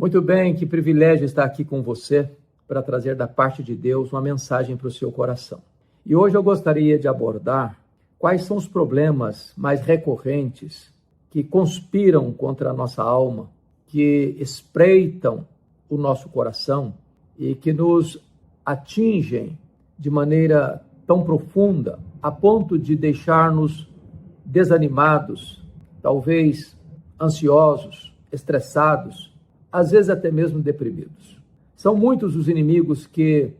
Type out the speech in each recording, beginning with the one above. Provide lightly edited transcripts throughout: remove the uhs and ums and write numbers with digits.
Muito bem, que privilégio estar aqui com você para trazer da parte de Deus uma mensagem para o seu coração. E hoje eu gostaria de abordar quais são os problemas mais recorrentes que conspiram contra a nossa alma, que espreitam o nosso coração e que nos atingem de maneira tão profunda a ponto de deixar-nos desanimados, talvez ansiosos, estressados, às vezes até mesmo deprimidos. São muitos os inimigos que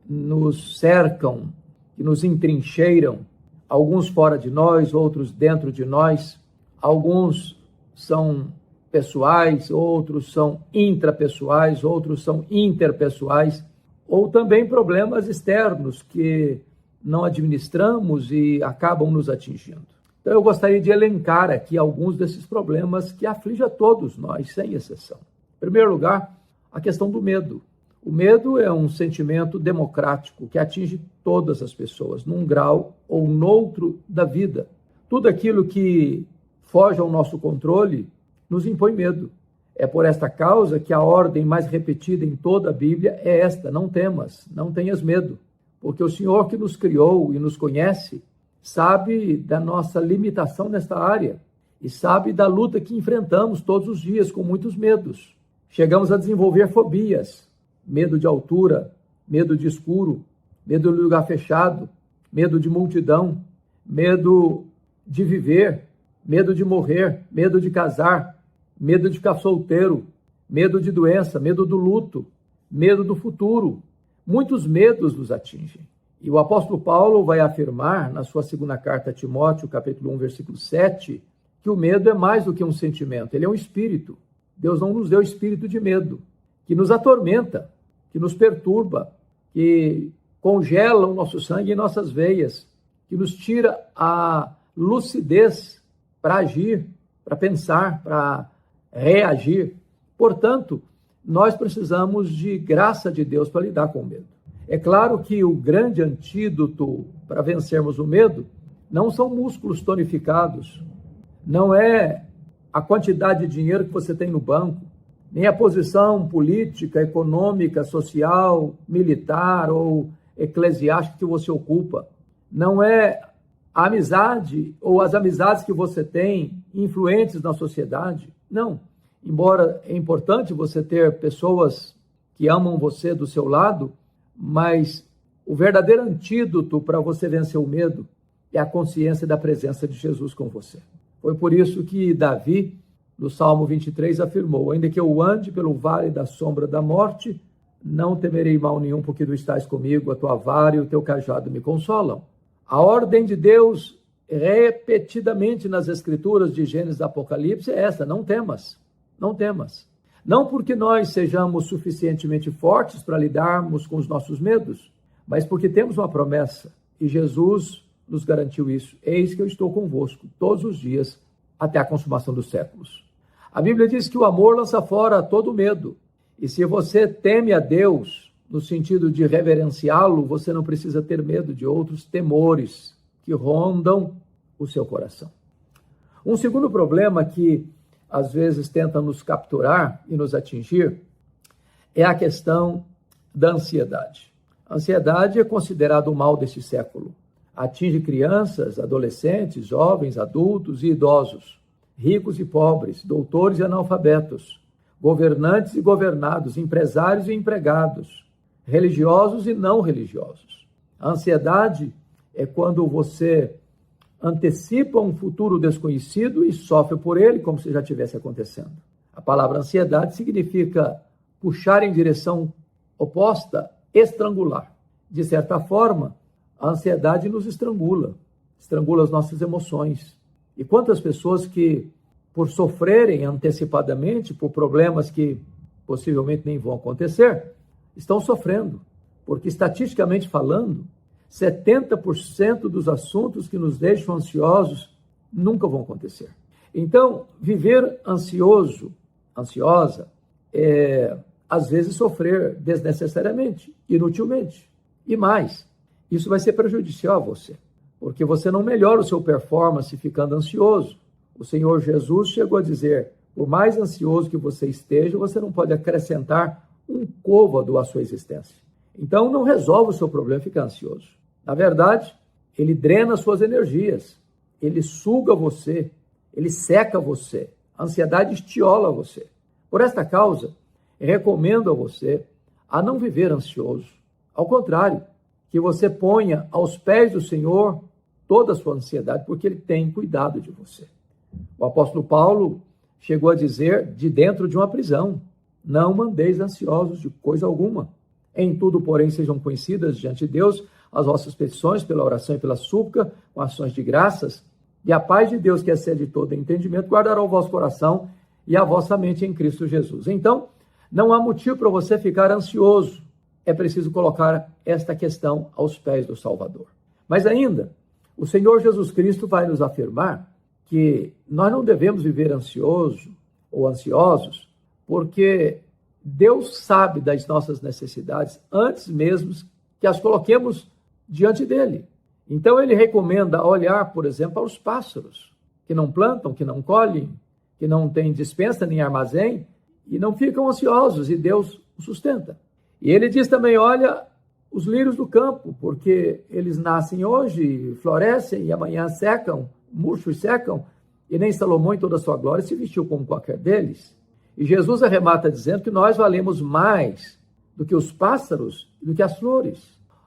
nos cercam, que nos entrincheiram, alguns fora de nós, outros dentro de nós. Alguns são pessoais, outros são intrapessoais, outros são interpessoais, ou também problemas externos que não administramos e acabam nos atingindo. Então eu gostaria de elencar aqui alguns desses problemas que afligem a todos nós, sem exceção. Em primeiro lugar, a questão do medo. O medo é um sentimento democrático que atinge todas as pessoas, num grau ou noutro da vida. Tudo aquilo que foge ao nosso controle nos impõe medo. É por esta causa que a ordem mais repetida em toda a Bíblia é esta: não temas, não tenhas medo, porque o Senhor que nos criou e nos conhece sabe da nossa limitação nesta área e sabe da luta que enfrentamos todos os dias com muitos medos. Chegamos a desenvolver fobias, medo de altura, medo de escuro, medo de lugar fechado, medo de multidão, medo de viver, medo de morrer, medo de casar, medo de ficar solteiro, medo de doença, medo do luto, medo do futuro. Muitos medos nos atingem. E o apóstolo Paulo vai afirmar na sua segunda carta a Timóteo, capítulo 1, versículo 7, que o medo é mais do que um sentimento, ele é um espírito. Deus não nos deu espírito de medo, que nos atormenta, que nos perturba, que congela o nosso sangue em nossas veias, que nos tira a lucidez para agir, para pensar, para reagir. Portanto, nós precisamos de graça de Deus para lidar com o medo. É claro que o grande antídoto para vencermos o medo não são músculos tonificados, não é a quantidade de dinheiro que você tem no banco, nem a posição política, econômica, social, militar ou eclesiástica que você ocupa. Não é a amizade ou as amizades que você tem influentes na sociedade. Não. Embora é importante você ter pessoas que amam você do seu lado, mas o verdadeiro antídoto para você vencer o medo é a consciência da presença de Jesus com você. Foi por isso que Davi, no Salmo 23, afirmou: ainda que eu ande pelo vale da sombra da morte, não temerei mal nenhum, porque tu estás comigo, a tua vara e o teu cajado me consolam. A ordem de Deus, repetidamente nas Escrituras de Gênesis e Apocalipse, é essa: não temas, não temas. Não porque nós sejamos suficientemente fortes para lidarmos com os nossos medos, mas porque temos uma promessa, e Jesus nos garantiu isso: eis que eu estou convosco todos os dias, até a consumação dos séculos. A Bíblia diz que o amor lança fora todo medo, e se você teme a Deus, no sentido de reverenciá-lo, você não precisa ter medo de outros temores que rondam o seu coração. Um segundo problema que às vezes tenta nos capturar e nos atingir é a questão da ansiedade. A ansiedade é considerada o mal deste século. Atinge crianças, adolescentes, jovens, adultos e idosos, ricos e pobres, doutores e analfabetos, governantes e governados, empresários e empregados, religiosos e não religiosos. A ansiedade é quando você antecipa um futuro desconhecido e sofre por ele como se já estivesse acontecendo. A palavra ansiedade significa puxar em direção oposta, estrangular. De certa forma, a ansiedade nos estrangula as nossas emoções. E quantas pessoas que, por sofrerem antecipadamente, por problemas que possivelmente nem vão acontecer, estão sofrendo, porque estatisticamente falando, 70% dos assuntos que nos deixam ansiosos nunca vão acontecer. Então, viver ansioso, ansiosa, é, às vezes, sofrer desnecessariamente, inutilmente. E mais, isso vai ser prejudicial a você, porque você não melhora o seu performance ficando ansioso. O Senhor Jesus chegou a dizer: Por mais ansioso que você esteja, você não pode acrescentar um côvado à sua existência. Então, não resolve o seu problema ficar ansioso. Na verdade, ele drena suas energias, ele suga você, ele seca você. A ansiedade estiola você. Por esta causa, recomendo a você a não viver ansioso. Ao contrário, que você ponha aos pés do Senhor toda a sua ansiedade, porque Ele tem cuidado de você. O apóstolo Paulo chegou a dizer, de dentro de uma prisão, não mandeis ansiosos de coisa alguma. Em tudo, porém, sejam conhecidas diante de Deus as vossas petições pela oração e pela súplica, com ações de graças, e a paz de Deus, que excede todo entendimento, guardará o vosso coração e a vossa mente em Cristo Jesus. Então, não há motivo para você ficar ansioso. É preciso colocar esta questão aos pés do Salvador. Mas ainda, o Senhor Jesus Cristo vai nos afirmar que nós não devemos viver ansioso ou ansiosos, porque Deus sabe das nossas necessidades antes mesmo que as coloquemos diante dele. Então ele recomenda olhar, por exemplo, para os pássaros, que não plantam, que não colhem, que não têm despensa nem armazém, e não ficam ansiosos, e Deus os sustenta. E ele diz também, olha, os lírios do campo, porque eles nascem hoje, florescem, e amanhã secam, murcham e secam, e nem Salomão em toda a sua glória se vestiu como qualquer deles. E Jesus arremata dizendo que nós valemos mais do que os pássaros e do que as flores.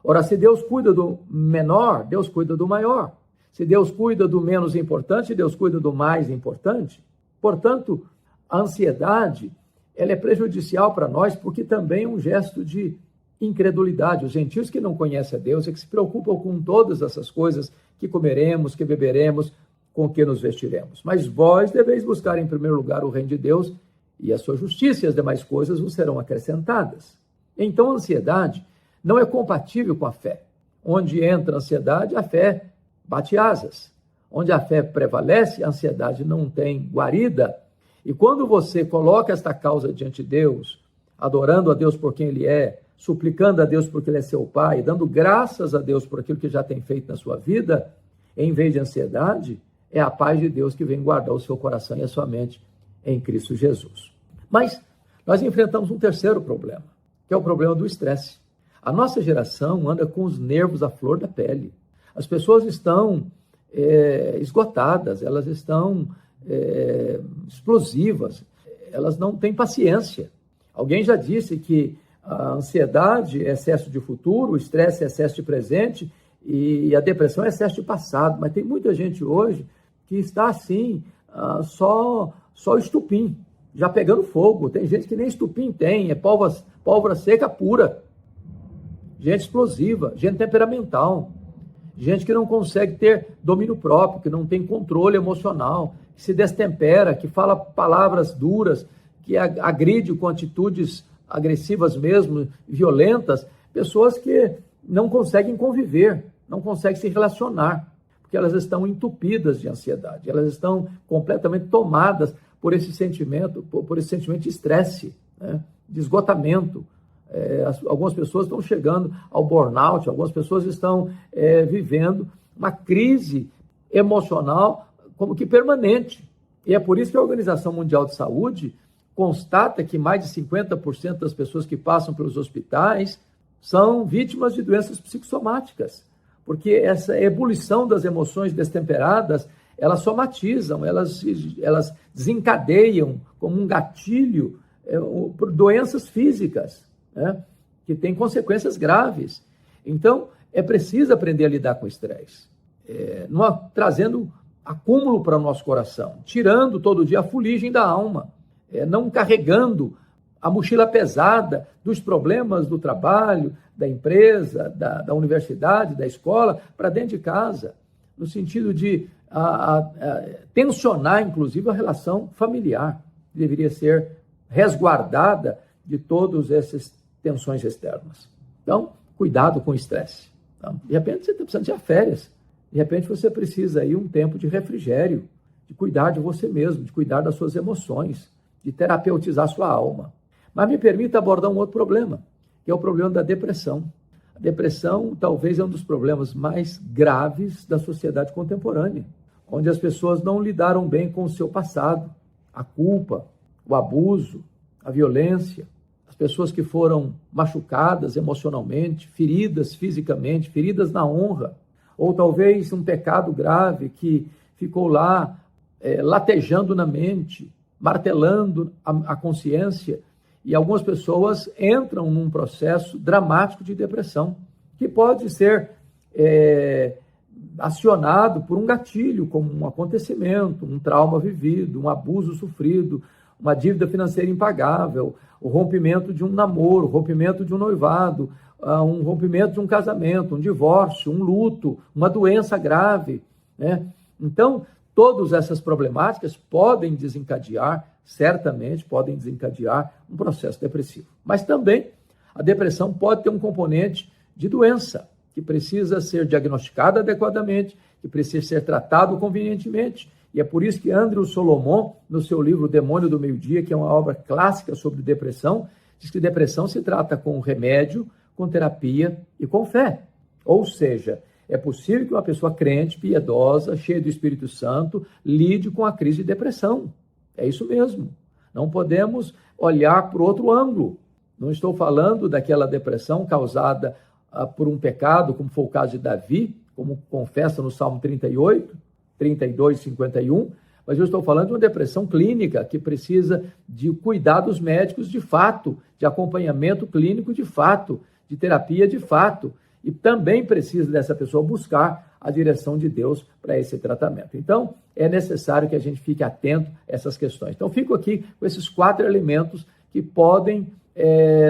Ora, se Deus cuida do menor, Deus cuida do maior. Se Deus cuida do menos importante, Deus cuida do mais importante. Portanto, a ansiedade, ela é prejudicial para nós porque também é um gesto de incredulidade. Os gentios que não conhecem a Deus é que se preocupam com todas essas coisas que comeremos, que beberemos, com que nos vestiremos. Mas vós deveis buscar em primeiro lugar o reino de Deus e a sua justiça, e as demais coisas vos serão acrescentadas. Então, a ansiedade não é compatível com a fé. Onde entra a ansiedade, a fé bate asas. Onde a fé prevalece, a ansiedade não tem guarida. E quando você coloca esta causa diante de Deus, adorando a Deus por quem Ele é, suplicando a Deus porque Ele é seu Pai, dando graças a Deus por aquilo que já tem feito na sua vida, em vez de ansiedade, é a paz de Deus que vem guardar o seu coração e a sua mente em Cristo Jesus. Mas nós enfrentamos um terceiro problema, que é o problema do estresse. A nossa geração anda com os nervos à flor da pele. As pessoas estão esgotadas, elas estão explosivas, elas não têm paciência. Alguém já disse que a ansiedade é excesso de futuro, o estresse é excesso de presente e a depressão é excesso de passado. Mas tem muita gente hoje que está assim, só estupim, já pegando fogo. Tem gente que nem estupim tem, é pólvora seca pura. Gente explosiva, gente temperamental, gente que não consegue ter domínio próprio, que não tem controle emocional, que se destempera, que fala palavras duras, que agride com atitudes agressivas mesmo, violentas, pessoas que não conseguem conviver, não conseguem se relacionar, porque elas estão entupidas de ansiedade, elas estão completamente tomadas por esse sentimento de estresse, né? De esgotamento. Algumas pessoas estão chegando ao burnout, algumas pessoas estão vivendo uma crise emocional como que permanente. E é por isso que a Organização Mundial de Saúde constata que mais de 50% das pessoas que passam pelos hospitais são vítimas de doenças psicossomáticas, porque essa ebulição das emoções destemperadas, elas somatizam, elas desencadeiam como um gatilho por doenças físicas, né, que tem consequências graves. Então, é preciso aprender a lidar com o estresse, trazendo acúmulo para o nosso coração, tirando todo dia a fuligem da alma, não carregando a mochila pesada dos problemas do trabalho, da empresa, da universidade, da escola, para dentro de casa, no sentido de tensionar, inclusive, a relação familiar, que deveria ser resguardada de todas essas tensões externas. Então, cuidado com o estresse. Tá? De repente, você está precisando tirar férias. De repente, você precisa aí um tempo de refrigério, de cuidar de você mesmo, de cuidar das suas emoções, de terapeutizar sua alma. Mas me permita abordar um outro problema, que é o problema da depressão. A depressão talvez é um dos problemas mais graves da sociedade contemporânea, onde as pessoas não lidaram bem com o seu passado, a culpa, o abuso, a violência, as pessoas que foram machucadas emocionalmente, feridas fisicamente, feridas na honra, ou talvez um pecado grave que ficou lá latejando na mente, martelando a consciência, e algumas pessoas entram num processo dramático de depressão, que pode ser acionado por um gatilho, como um acontecimento, um trauma vivido, um abuso sofrido, uma dívida financeira impagável, o rompimento de um namoro, o rompimento de um noivado, um rompimento de um casamento, um divórcio, um luto, uma doença grave, né? Então, todas essas problemáticas podem desencadear, certamente podem desencadear um processo depressivo. Mas também a depressão pode ter um componente de doença, que precisa ser diagnosticado adequadamente, que precisa ser tratado convenientemente. E é por isso que Andrew Solomon, no seu livro O Demônio do Meio-Dia, que é uma obra clássica sobre depressão, diz que depressão se trata com remédio, com terapia e com fé. Ou seja, é possível que uma pessoa crente, piedosa, cheia do Espírito Santo, lide com a crise de depressão. É isso mesmo. Não podemos olhar por outro ângulo. Não estou falando daquela depressão causada por um pecado, como foi o caso de Davi, como confessa no Salmo 38, 32, 51, mas eu estou falando de uma depressão clínica que precisa de cuidados médicos de fato, de acompanhamento clínico de fato, de terapia de fato, e também precisa dessa pessoa buscar a direção de Deus para esse tratamento. Então, é necessário que a gente fique atento a essas questões. Então, fico aqui com esses 4 elementos que podem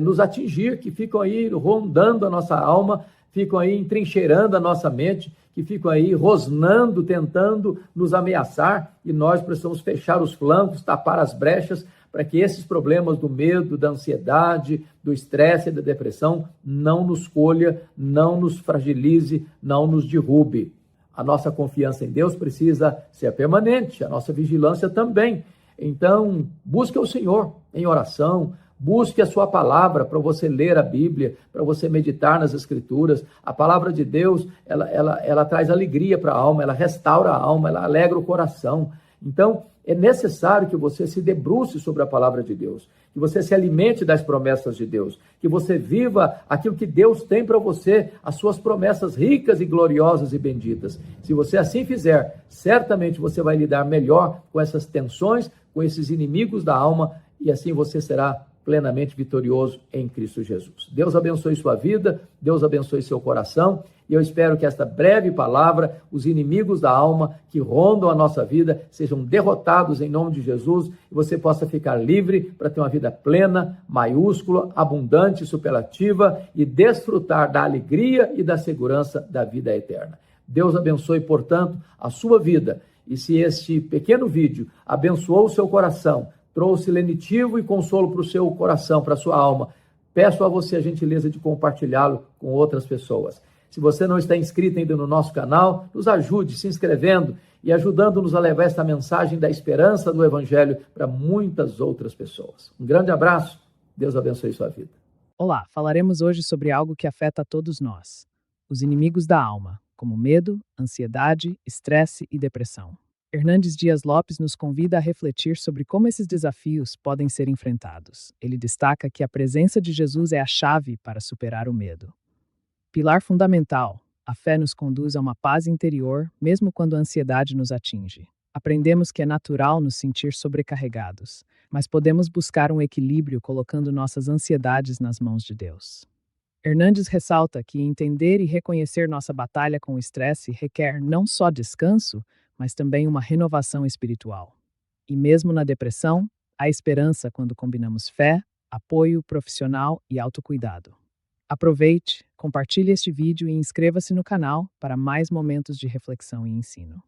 nos atingir, que ficam aí rondando a nossa alma, ficam aí entrincheirando a nossa mente, que ficam aí rosnando, tentando nos ameaçar, e nós precisamos fechar os flancos, tapar as brechas, para que esses problemas do medo, da ansiedade, do estresse e da depressão não nos colha, não nos fragilize, não nos derrube. A nossa confiança em Deus precisa ser permanente, a nossa vigilância também. Então, busque o Senhor em oração, busque a sua palavra para você ler a Bíblia, para você meditar nas Escrituras. A palavra de Deus, ela traz alegria para a alma, ela restaura a alma, ela alegra o coração. Então, é necessário que você se debruce sobre a palavra de Deus, que você se alimente das promessas de Deus, que você viva aquilo que Deus tem para você, as suas promessas ricas e gloriosas e benditas. Se você assim fizer, certamente você vai lidar melhor com essas tensões, com esses inimigos da alma, e assim você será plenamente vitorioso em Cristo Jesus. Deus abençoe sua vida, Deus abençoe seu coração, e eu espero que esta breve palavra, os inimigos da alma que rondam a nossa vida, sejam derrotados em nome de Jesus, e você possa ficar livre para ter uma vida plena, maiúscula, abundante, superlativa, e desfrutar da alegria e da segurança da vida eterna. Deus abençoe, portanto, a sua vida, e se este pequeno vídeo abençoou o seu coração, trouxe lenitivo e consolo para o seu coração, para a sua alma, peço a você a gentileza de compartilhá-lo com outras pessoas. Se você não está inscrito ainda no nosso canal, nos ajude se inscrevendo e ajudando-nos a levar esta mensagem da esperança do Evangelho para muitas outras pessoas. Um grande abraço, Deus abençoe sua vida. Olá, falaremos hoje sobre algo que afeta a todos nós, os inimigos da alma, como medo, ansiedade, estresse e depressão. Hernandes Dias Lopes nos convida a refletir sobre como esses desafios podem ser enfrentados. Ele destaca que a presença de Jesus é a chave para superar o medo. Pilar fundamental, a fé nos conduz a uma paz interior, mesmo quando a ansiedade nos atinge. Aprendemos que é natural nos sentir sobrecarregados, mas podemos buscar um equilíbrio colocando nossas ansiedades nas mãos de Deus. Hernandes ressalta que entender e reconhecer nossa batalha com o estresse requer não só descanso, mas também uma renovação espiritual. E mesmo na depressão, há esperança quando combinamos fé, apoio profissional e autocuidado. Aproveite, compartilhe este vídeo e inscreva-se no canal para mais momentos de reflexão e ensino.